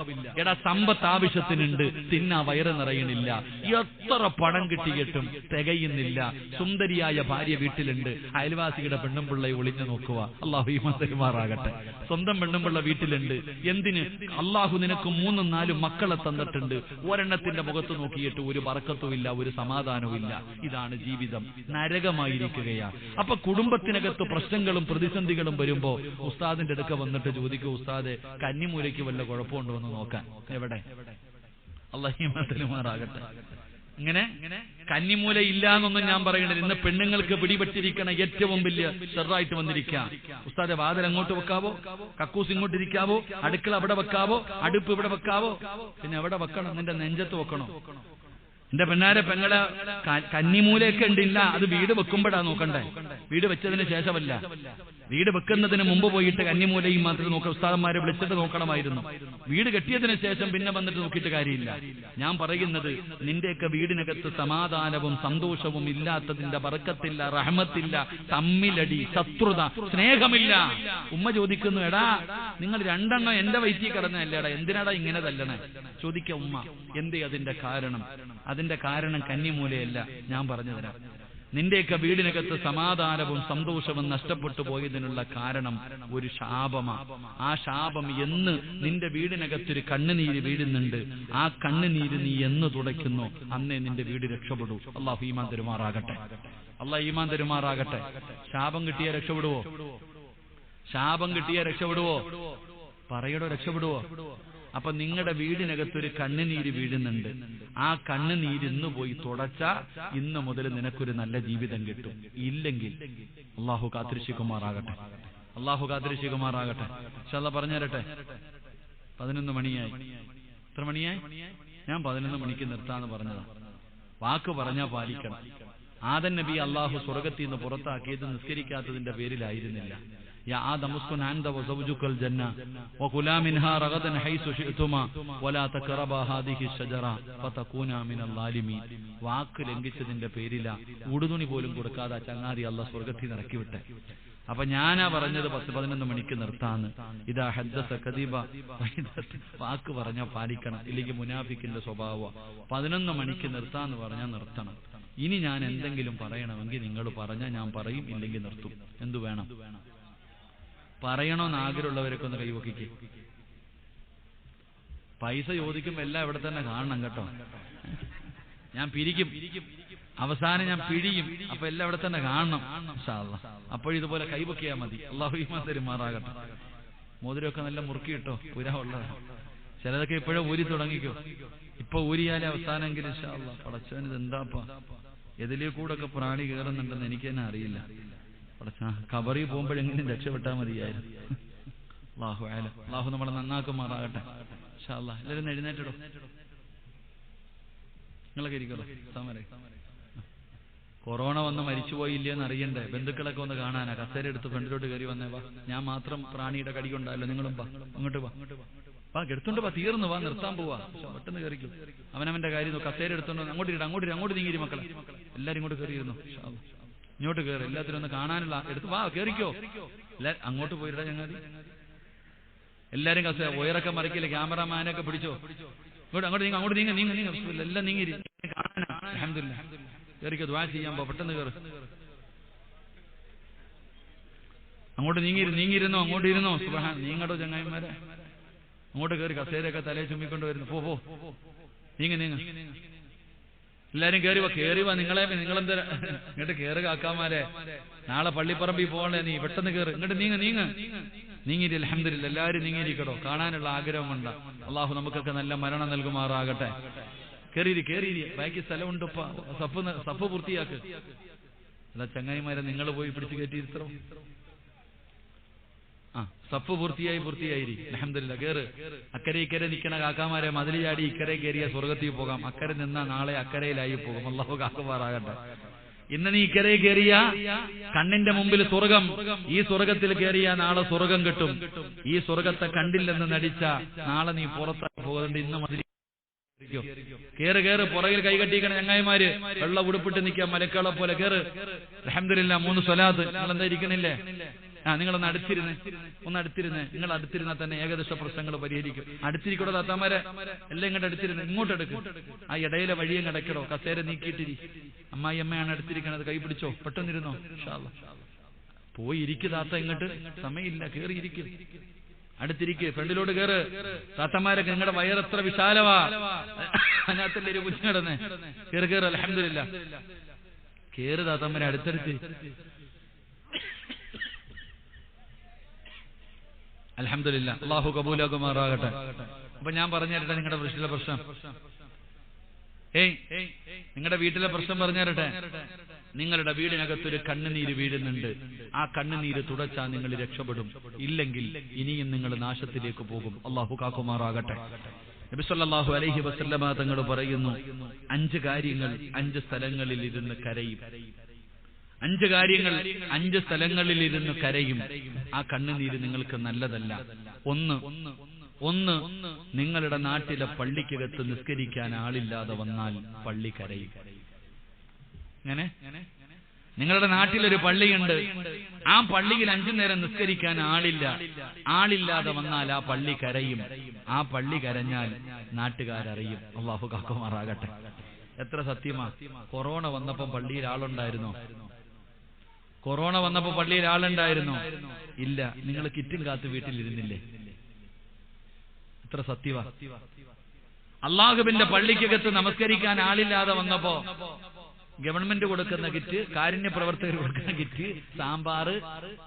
എടാ, സമ്പത്ത് ആവശ്യത്തിനുണ്ട്, തിന്നാ വയറ് നിറയണില്ല. എത്ര പണം കിട്ടിയിട്ടും തികയുന്നില്ല. സുന്ദരിയായ ഭാര്യ വീട്ടിലുണ്ട്, അയൽവാസിയുടെ പെണ്ണുമ്പിള്ളയെ ഒളിഞ്ഞു നോക്കുക. അല്ലാഹു ഈമാൻ തരുമാറാകട്ടെ. സ്വന്തം പെണ്ണുമ്പിള്ള വീട്ടിലുണ്ട്. എന്തിന്? അല്ലാഹു നിനക്ക് 3-4 മക്കളെ തന്നിട്ടുണ്ട്. ഒരെണ്ണത്തിന്റെ മുഖത്ത് നോക്കിയിട്ട് ഒരു ബർക്കത്തും ഇല്ല, ഒരു സമാധാനവും ഇല്ല. ഇതാണ് ജീവിതം, നരകമായിരിക്കുകയാ. അപ്പൊ കുടുംബത്തിനകത്ത് പ്രശ്നങ്ങളും പ്രതിസന്ധികളും വരുമ്പോ ഉസ്താദിന്റെ അടുക്ക വന്നിട്ട് ചോദിക്കും, ഉസ്താദെ, കന്നിമൂലയ്ക്ക് വല്ല കുഴപ്പമുണ്ടോ എന്ന് നോക്കാൻ. എവിടെ? അല്ലാഹു ഈമാൻ തരുമാറാകട്ടെ. ഇങ്ങനെ കന്നിമൂല ഇല്ല എന്നൊന്നും ഞാൻ പറയണില്ല. ഇന്ന് പെണ്ണുങ്ങൾക്ക് പിടിപെട്ടിരിക്കണ ഏറ്റവും വലിയ ചെറുതായിട്ട് വന്നിരിക്കാം. ഉസ്താദെ, വാതിൽ അങ്ങോട്ട് വെക്കാവോ, കക്കൂസ് ഇങ്ങോട്ട് ഇരിക്കാവോ, അടുക്കള അവിടെ വെക്കാവോ, അടുപ്പ് ഇവിടെ വെക്കാവോ? പിന്നെ എവിടെ വെക്കണം? നിന്റെ നെഞ്ചത്ത് വെക്കണോ? എന്റെ പെണ്ണാരെ പെങ്ങളെ കന്നിമൂലയൊക്കെ ഉണ്ടില്ല, അത് വീട് വെക്കുമ്പോഴാ നോക്കണ്ടേ, വീട് വെച്ചതിന് ശേഷമല്ല. വീട് വെക്കുന്നതിന് മുമ്പ് പോയിട്ട് കന്നിമൂലയും മാത്രം നോക്കാം. ഉസ്താദന്മാരെ വിളിച്ചിട്ട് നോക്കണമായിരുന്നു. വീട് കെട്ടിയതിന് ശേഷം പിന്നെ വന്നിട്ട് നോക്കിയിട്ട് കാര്യമില്ല. ഞാൻ പറയുന്നത്, നിന്റെയൊക്കെ വീടിനകത്ത് സമാധാനവും സന്തോഷവും ഇല്ലാത്തതിന്റെ ബർക്കത്തില്ല, റഹ്മത്തില്ല, തമ്മിലടി, ശത്രുത, സ്നേഹമില്ല. ഉമ്മ ചോദിക്കുന്നു, എടാ നിങ്ങൾ 2 എണ്ണം എന്റെ വയറ്റിൽ കിടന്നല്ലേടാ, എന്തിനാടാ ഇങ്ങനെ തല്ലണേ? ചോദിക്ക ഉമ്മ, എന്തേ അതിന്റെ കാരണം? അതിന്റെ കാരണം കന്നിമൂലയല്ല, ഞാൻ പറഞ്ഞു തരാം. നിന്റെയൊക്കെ വീടിനകത്ത് സമാധാനവും സന്തോഷവും നഷ്ടപ്പെട്ടു പോയതിനുള്ള കാരണം ഒരു ശാപമാണ്. ആ ശാപം എന്ന് നിന്റെ വീടിനകത്തൊരു കണ്ണുനീര് വീഴുന്നുണ്ട്, ആ കണ്ണുനീര് നീ എന്ന് തുടയ്ക്കുന്നു, അന്നേ നിന്റെ വീട് രക്ഷപ്പെടൂ. അല്ലാഹു ഈമാൻ തരുമാറാകട്ടെ. അല്ലാഹു ഈമാൻ തരുമാറാകട്ടെ. ശാപം കിട്ടിയ രക്ഷപ്പെടുവോ? ശാപം കിട്ടിയ രക്ഷപ്പെടുവോ? പറയടോ, രക്ഷപ്പെടുവോ? അപ്പൊ നിങ്ങളുടെ വീടിനകത്തൊരു കണ്ണുനീര് വീഴുന്നുണ്ട്, ആ കണ്ണുനീര് ഇന്ന് പോയി തുടച്ച ഇന്ന് മുതൽ നിനക്കൊരു നല്ല ജീവിതം കിട്ടും. ഇല്ലെങ്കിൽ അല്ലാഹു കാത്തിരക്ഷിക്കുമാറാകട്ടെ. അല്ലാഹു കാത്തിരക്ഷിക്കുമാറാകട്ടെ. ഇൻഷാ അല്ലാഹ് പറഞ്ഞു തരട്ടെ. 11 മണിയായി. എത്ര മണിയായി? ഞാൻ 11 മണിക്ക് നിർത്താന്ന് പറഞ്ഞതാ. വാക്ക് പറഞ്ഞാൽ പാലിക്കണം. ആദം നബി അല്ലാഹു സ്വർഗ്ഗത്തിൽ നിന്ന് പുറത്താക്കിയത് നിസ്കരിക്കാത്തതിന്റെ പേരിലായിരുന്നില്ല. യാ ആദം ഉസ്കുൻ അൻത വസൗജുകൽ ജന്ന വകുലാ മിൻഹാ റഗദൻ ഹൈസു ശിഅ്തുമാ വലാ തഖറബാ ഹാദിഹി ശജറ ഫതകൂനാ മിനൽ ളാലിമീൻ. വാക്ക് ലംഘിച്ചതിന്റെ പേരില ഉടുതുണി പോലും കൊടുക്കാതെ ചങ്ങാതി അല്ലാഹു സ്വർഗ്ഗത്തിൽ നിന്ന് ഇറക്കി വിട്ടെ. അപ്പൊ ഞാനാ പറഞ്ഞത് 10-11 മണിക്ക് നിർത്താന്ന്. ഇതാ ഹദ്ദസ കദീബ, വാക്ക് പറഞ്ഞാൽ പാലിക്കണം, ഇല്ലെങ്കിൽ മുനാഫിക്കിന്റെ സ്വഭാവം. 11 മണിക്ക് നിർത്താന്ന് പറഞ്ഞാൽ നിർത്തണം. ഇനി ഞാൻ എന്തെങ്കിലും പറയണമെങ്കിൽ നിങ്ങൾ പറഞ്ഞാൽ ഞാൻ പറയും, ഇല്ലെങ്കിൽ നിർത്തും. എന്തു വേണം? പറയണമെന്ന് ആഗ്രഹമുള്ളവരൊക്കെ ഒന്ന് കൈവക്കിക്ക്. പൈസ ചോദിക്കുമ്പോൾ എല്ലാം ഇവിടെ തന്നെ കാണണം കേട്ടോ. ഞാൻ പിരിക്കും, അവസാനം ഞാൻ പിഴിയും. അപ്പൊ എല്ലാം ഇവിടെ തന്നെ കാണണം ഇൻഷാ അല്ലാഹ്. അപ്പോഴിതുപോലെ കൈവക്കിയാ മതി. അള്ളാഹു ഈമാൻ തരുമാറാകട്ടെ. മോതിരമൊക്കെ നല്ല മുറുക്കി കിട്ടോ, ഉള്ളത്. ചിലതൊക്കെ ഇപ്പോഴും ഊരി തുടങ്ങിക്കോ. ഇപ്പൊ ഊരിയാലേ അവസാനമെങ്കിലും ഇൻഷാ അല്ലാഹ്. പടച്ചവന് ഇതെന്താപ്പാ, എതിലേ കൂടെ ഒക്കെ പ്രാണി കയറുന്നുണ്ടെന്ന് എനിക്ക് തന്നെ അറിയില്ല. കബറി പോകുമ്പോഴെങ്കിലും രക്ഷപ്പെട്ടാൽ മതിയായിരുന്നു. അല്ലാഹു അഅലം. അല്ലാഹു നമ്മളെ നന്നാക്കുമാറാകട്ടെ ഇൻഷാ അല്ലാഹ്. എല്ലാവരും എഴുന്നേറ്റിടോ, നിങ്ങളൊക്കെ ഇരിക്കല്ലോ. സമരം കൊറോണ വന്ന് മരിച്ചുപോയില്ലേന്ന് അറിയണ്ടേ? ബന്ധുക്കളൊക്കെ ഒന്ന് കാണാനാ. കസേര എടുത്ത് ഫ്രണ്ടിലോട്ട് കയറി വന്നേ. വാ, ഞാൻ മാത്രം പ്രാണിയുടെ കടികൊണ്ടായല്ലോ, നിങ്ങളും വാ, അങ്ങോട്ട് വാ, വാ, എടുത്തോണ്ട് വാ, തീർന്നു വാ, നിർത്താൻ പോവാ, പെട്ടെന്ന് കയറിക്കും. അവനവന്റെ കാര്യം കസേര എടുത്തോണ്ട് അങ്ങോട്ട് നീങ്ങിരി മക്കളെ. എല്ലാരും ഇങ്ങോട്ട് കയറിയിരുന്നു. ഇങ്ങോട്ട് കയറി, എല്ലാത്തിനും ഒന്ന് കാണാനുള്ള എടുത്ത് വാ, കയറിക്കോ. അങ്ങോട്ട് പോയിട്ടാ ഞങ്ങൾ എല്ലാരും കസേര ഉയരൊക്കെ മറിക്കില്ല. ക്യാമറമാനൊക്കെ പിടിച്ചോ, അങ്ങോട്ട് നീങ്ങ, എല്ലാം നീങ്ങിരി കാണാനാ. അൽഹംദുലില്ലാഹ്. കയറിക്കോ, ദുആ ചെയ്യാൻ പോ, പെട്ടെന്ന് കയറി. അങ്ങോട്ട് നീങ്ങിയിരുന്നോ, അങ്ങോട്ട് ഇരുന്നോ. സുബ്ഹാൻ, നീങ്ങടോ ചങ്ങായിമാരെ. അങ്ങോട്ട് കയറി, കസേരയൊക്കെ തലയിൽ ചുമ്മിക്കൊണ്ട് വരുന്നു. പോ, നീങ്ങ. എല്ലാരും കയറി വാ. നിങ്ങളെന്താ ഇങ്ങോട്ട് കയറി കാക്കാമാരെ, നാളെ പള്ളിപ്പറമ്പിൽ പോകണ്ടേ നീ, പെട്ടെന്ന് കയറി. ഇങ്ങോട്ട് നീങ്ങിരി. അൽഹംദുലില്ലാഹ്. എല്ലാവരും നീങ്ങിയിരിക്കടോ, കാണാനുള്ള ആഗ്രഹമുണ്ട്. അള്ളാഹു നമുക്കൊക്കെ നല്ല മരണം നൽകുമാറാകട്ടെ. കേറിയിരി, ബാക്കി സ്ഥലമുണ്ട്. സഫ് പൂർത്തിയാക്ക്. അല്ല ചങ്ങായിമാരെ, നിങ്ങൾ പോയി പിടിച്ചു കയറ്റിയിരുത്തോ. സഫ് പൂർത്തിയായി. അൽഹംദുലില്ലാഹ്. കേറ്. അക്കരെ ഇക്കരെ നിൽക്കണ കാക്കാമാരെ, മതിൽ ചാടി ഇക്കരെ കയറിയ സ്വർഗത്തിൽ പോകാം. അക്കരെ നിന്നാ നാളെ അക്കരയിലായി പോകും. അല്ലാഹു കാക്കുമാറാകട്ടെ. ഇന്ന് നീ ഇക്കരെ കയറിയ കണ്ണിന്റെ മുമ്പിൽ സ്വർഗം, ഈ സ്വർഗത്തിൽ കയറിയ നാളെ സ്വർഗം കിട്ടും. ഈ സ്വർഗത്തെ കണ്ടില്ലെന്ന് നടിച്ച നാളെ നീ പുറത്തായി പോകുന്നുണ്ട്. ഇന്ന് മതിൽ കേറ്. പുറകിൽ കൈകെട്ടിക്കണ ചങ്ങായിമാര്, വെള്ള ഉടുപ്പിട്ട് നിൽക്കാം മലക്കളെ പോലെ. കേറ്. അൽഹംദുലില്ലാഹ്. 3 സ്വലാത്ത്. നിങ്ങളെന്താ ഇരിക്കണില്ലേ? നിങ്ങളൊന്ന് അടുത്തിരുന്ന്. നിങ്ങൾ അടുത്തിരുന്നാൽ തന്നെ ഏകദേശ പ്രശ്നങ്ങൾ പരിഹരിക്കും. അടുത്തിരിക്കടോ താത്താമാരെ, എല്ലാം ഇങ്ങോട്ട് അടുത്തിരുന്ന്. ഇങ്ങോട്ട് എടുക്കും. ആ ഇടയിലെ വഴിയും കിടക്കടോ. കസേര നീക്കിയിട്ടിരി. അമ്മായിയമ്മയാണ് അടുത്തിരിക്കണത്, കൈ പിടിച്ചോ, പെട്ടെന്നിരുന്നോ. ഇൻഷാ അല്ലാഹ്. പോയി ഇരിക്കു താത്ത, ഇങ്ങോട്ട് സമയമില്ല. കേറിയിരിക്കും, അടുത്തിരിക്ക്. ഫ്രണ്ടിലോട്ട് കയറ്. താത്തമാരൊക്കെ നിങ്ങളുടെ വയറെത്ര വിശാലവാ, അതിനകത്തല്ലേ ഒരു കുഞ്ഞു കിടന്ന്. കേറ്. അൽഹംദുലില്ലാഹ്. കേറ് താത്തമാരെ, അടുത്തടുത്ത്. അൽഹംദുലില്ലാഹ്. അല്ലാഹു കബൂലാക്കുമാറാകട്ടെ. അപ്പൊ ഞാൻ പറഞ്ഞുതരട്ടെ നിങ്ങളുടെ വീട്ടിലെ പ്രശ്നം. നിങ്ങളുടെ വീട്ടിലെ പ്രശ്നം പറഞ്ഞുതരട്ടെ. നിങ്ങളുടെ വീടിനകത്തൊരു കണ്ണുനീര് വീഴുന്നുണ്ട്. ആ കണ്ണുനീര് തുടച്ചാൽ നിങ്ങൾ രക്ഷപ്പെടും. ഇല്ലെങ്കിൽ ഇനിയും നിങ്ങൾ നാശത്തിലേക്ക് പോകും. അല്ലാഹു കാക്കുമാറാകട്ടെ. നബി സല്ലല്ലാഹു അലൈഹി വസല്ലമ തങ്ങൾ പറയുന്നു, 5 കാര്യങ്ങൾ 5 സ്ഥലങ്ങളിൽ ഇരുന്ന് കരയും. 5 കാര്യങ്ങൾ 5 സ്ഥലങ്ങളിൽ ഇരുന്ന് കരയും. ആ കണ്ണുനീര് നിങ്ങൾക്ക് നല്ലതല്ല. ഒന്ന് നിങ്ങളുടെ നാട്ടിലെ പള്ളിക്കകത്ത് നിസ്കരിക്കാൻ ആളില്ലാതെ വന്നാൽ പള്ളി കരയും. അങ്ങനെ നിങ്ങളുടെ നാട്ടിലൊരു പള്ളിയുണ്ട്, ആ പള്ളിയിൽ 5 നേരം നിസ്കരിക്കാൻ ആളില്ലാതെ വന്നാൽ ആ പള്ളി കരയും. ആ പള്ളി കരഞ്ഞാൽ നാട്ടുകാരറിയും. അല്ലാഹു കാക്കുമാറാകട്ടെ. എത്ര സത്യമാ. കൊറോണ വന്നപ്പോൾ പള്ളിയിൽ ആളുണ്ടായിരുന്നോ? ഇല്ല. നിങ്ങൾ കിറ്റും കാത്ത് വീട്ടിലിരുന്നില്ലേ? എത്ര സത്യവാ. അള്ളാഹുവിന്റെ പള്ളിക്കകത്ത് നമസ്കരിക്കാൻ ആളില്ലാതെ വന്നപ്പോ ഗവൺമെന്റ് കൊടുക്കുന്ന കിറ്റ്, കാരുണ്യ പ്രവർത്തകർ കൊടുക്കുന്ന കിറ്റ്, സാമ്പാറ്,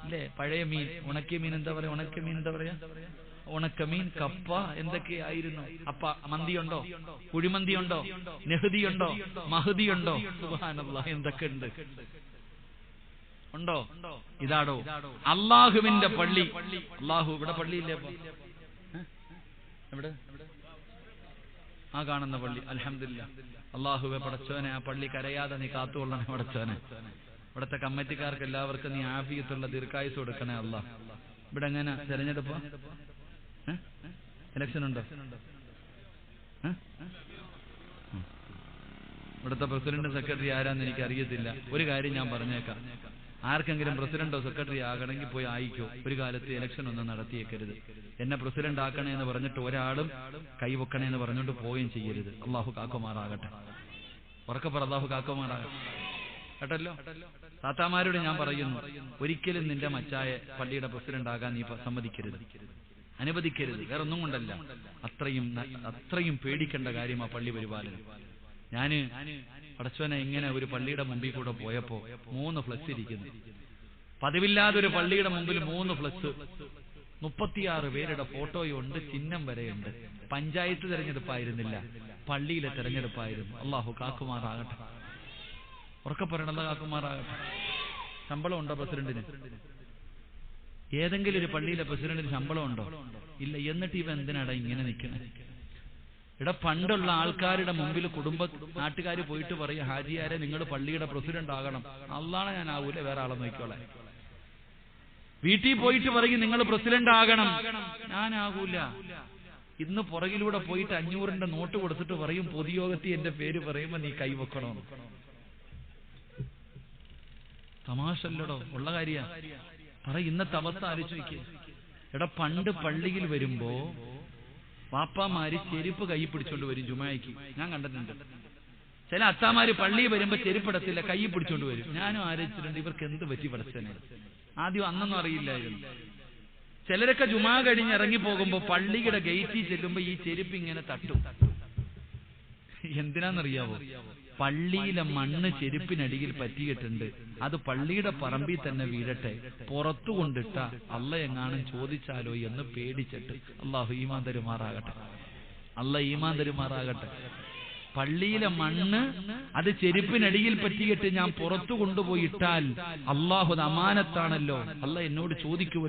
അല്ലേ, പഴയ മീൻ, ഉണക്കിയ മീൻ എന്താ പറയാ, ഉണക്കമീൻ, കപ്പ, എന്തൊക്കെയായിരുന്നു. അപ്പ മന്തിയുണ്ടോ, കുഴിമന്തിയുണ്ടോ, നെഹ്ദിയുണ്ടോ, മഹദിയുണ്ടോ? സുബ്ഹാനല്ലാഹ്, എന്തൊക്കെ ഉണ്ട്. ഉണ്ടോ? ഇതാടോ അള്ളാഹുവിന്റെ പള്ളി. അള്ളാഹു ഇവിടെ പള്ളിയില്ലേ? എവിടെ? ആ കാണുന്ന പള്ളി. അൽഹംദുലില്ലാഹ്. അള്ളാഹുവെ പടച്ചോനെ, ആ പള്ളി കരയാതെ നീ കാത്തുകൊള്ളണേ പടച്ചോനെ. ഇവിടുത്തെ കമ്മിറ്റിക്കാർക്ക് എല്ലാവർക്കും നീ ആഫിയത്തുള്ള ദീർഘായുസ് കൊടുക്കണേ അല്ലാഹ്. ഇവിടെ എങ്ങനെ തെരഞ്ഞെടുപ്പ്, ഇലക്ഷൻ ഉണ്ടോ? ഇവിടുത്തെ പ്രസിഡന്റ് സെക്രട്ടറി ആരാന്ന് എനിക്ക് അറിയത്തില്ല. ഒരു കാര്യം ഞാൻ പറഞ്ഞേക്കാം, ആർക്കെങ്കിലും പ്രസിഡന്റോ സെക്രട്ടറി ആകണമെങ്കിൽ പോയി ആയിക്കോ. ഒരു കാലത്ത് ഇലക്ഷൻ ഒന്നും നടത്തിയേക്കരുത്. എന്നെ പ്രസിഡന്റ് ആക്കണേ എന്ന് പറഞ്ഞിട്ട് ഒരാളും കൈവെക്കണേ എന്ന് പറഞ്ഞുകൊണ്ട് പോവുകയും ചെയ്യരുത്. അള്ളാഹു കാക്കുമാറാകട്ടെ. ഉറക്കപ്പറ അള്ളാഹു കാക്കുമാറാകട്ടെ. കേട്ടല്ലോ. താത്താമാരോട് ഞാൻ പറയുന്നു, ഒരിക്കലും നിന്റെ മച്ചായ പള്ളിയുടെ പ്രസിഡന്റ് ആകാൻ നീ സമ്മതിക്കരുത്, അനുവദിക്കരുത്. വേറൊന്നും കൊണ്ടല്ല, അത്രയും പേടിക്കേണ്ട കാര്യമാ പള്ളി പരിപാലനം. ഞാന് പടച്ചോനെ ഇങ്ങനെ ഒരു പള്ളിയുടെ മുമ്പിൽ കൂടെ പോയപ്പോ 3 ഫ്ലക്സ് ഇരിക്കുന്നു. പതിവില്ലാതെ ഒരു പള്ളിയുടെ മുമ്പിൽ 3 ഫ്ലക്സ്, 36 പേരുടെ ഫോട്ടോയുണ്ട്, ചിഹ്നം വരെയുണ്ട്. പഞ്ചായത്ത് തെരഞ്ഞെടുപ്പായിരുന്നില്ല, പള്ളിയിലെ തെരഞ്ഞെടുപ്പായിരുന്നു. അള്ളാഹു കാക്കുമാറാകട്ടെ. ഉറക്കെ പറയണത് കാക്കുമാറാകട്ടെ. ശമ്പളം ഉണ്ടോ പ്രസിഡന്റിന്? ഏതെങ്കിലും ഒരു പള്ളിയിലെ പ്രസിഡന്റിന് ശമ്പളം ഉണ്ടോ? ഇല്ല. എന്നിട്ട് ഇവ എന്തിനാടാ ഇങ്ങനെ നിൽക്കണേ? ഇവിടെ പണ്ടുള്ള ആൾക്കാരുടെ മുമ്പിൽ നാട്ടുകാർ പോയിട്ട് പറയും, ഹാജിയാരെ നിങ്ങൾ പള്ളിയുടെ പ്രസിഡന്റ് ആകണം. അള്ളാണ് ഞാൻ ആവൂല, വേറെ ആളെ നോക്കിക്കോളാം. വീട്ടിൽ പോയിട്ട് പറയും നിങ്ങൾ പ്രസിഡന്റ് ആകണം, ഞാനാകൂല. ഇന്ന് പുറകിലൂടെ പോയിട്ട് 500ന്റെ നോട്ട് കൊടുത്തിട്ട് പറയും പൊതുയോഗത്തിൽ എന്റെ പേര് പറയുമ്പോ നീ കൈവെക്കണോ. തമാശല്ലടോ, ഉള്ള കാര്യ പറ. ഇന്നത്തെ അവസ്ഥ ആലോചിച്ച് നോക്കിയേ. എടാ പണ്ട് പള്ളിയിൽ വരുമ്പോ വാപ്പാമാര് ചെരുപ്പ് കൈ പിടിച്ചോണ്ട് വരും ജുമായ്ക്ക്. ഞാൻ കണ്ടിട്ടുണ്ട്. ചില അത്താമാര് പള്ളിയിൽ വരുമ്പോ ചെരുപ്പിടത്തില്ല, കൈ പിടിച്ചോണ്ട് വരും. ഞാനും ആലോചിച്ചിട്ടുണ്ട്, ഇവർക്ക് എന്ത് പറ്റി പഠിച്ചനെ. ആദ്യം അന്നൊന്നും അറിയില്ലായിരുന്നു. ചിലരൊക്കെ ജുമാ കഴിഞ്ഞ് ഇറങ്ങി പോകുമ്പോ പള്ളിയുടെ ഗേറ്റിൽ ചെല്ലുമ്പോ ഈ ചെരുപ്പ് ഇങ്ങനെ തട്ടും. എന്തിനാന്നറിയാവോ? പള്ളിയിലെ മണ്ണ് ചെരുപ്പിനടിയിൽ പറ്റിയിട്ടുണ്ട്, അത് പള്ളിയുടെ പറമ്പിൽ തന്നെ വീഴട്ടെ, പുറത്തു കൊണ്ടിട്ട അള്ള എങ്ങാനും ചോദിച്ചാലോ എന്ന് പേടിച്ചിട്ട്. അള്ളാഹു ഈമാൻ തരുമാറാകട്ടെ. അള്ള ഈമാൻ തരുമാറാകട്ടെ. പള്ളിയിലെ മണ്ണ് അത് ചെരുപ്പിനടിയിൽ പറ്റിയിട്ട് ഞാൻ പുറത്തു കൊണ്ടുപോയിട്ടാൽ അള്ളാഹു അമാനത്താണല്ലോ, അള്ള എന്നോട് ചോദിക്കുമല്ലോ.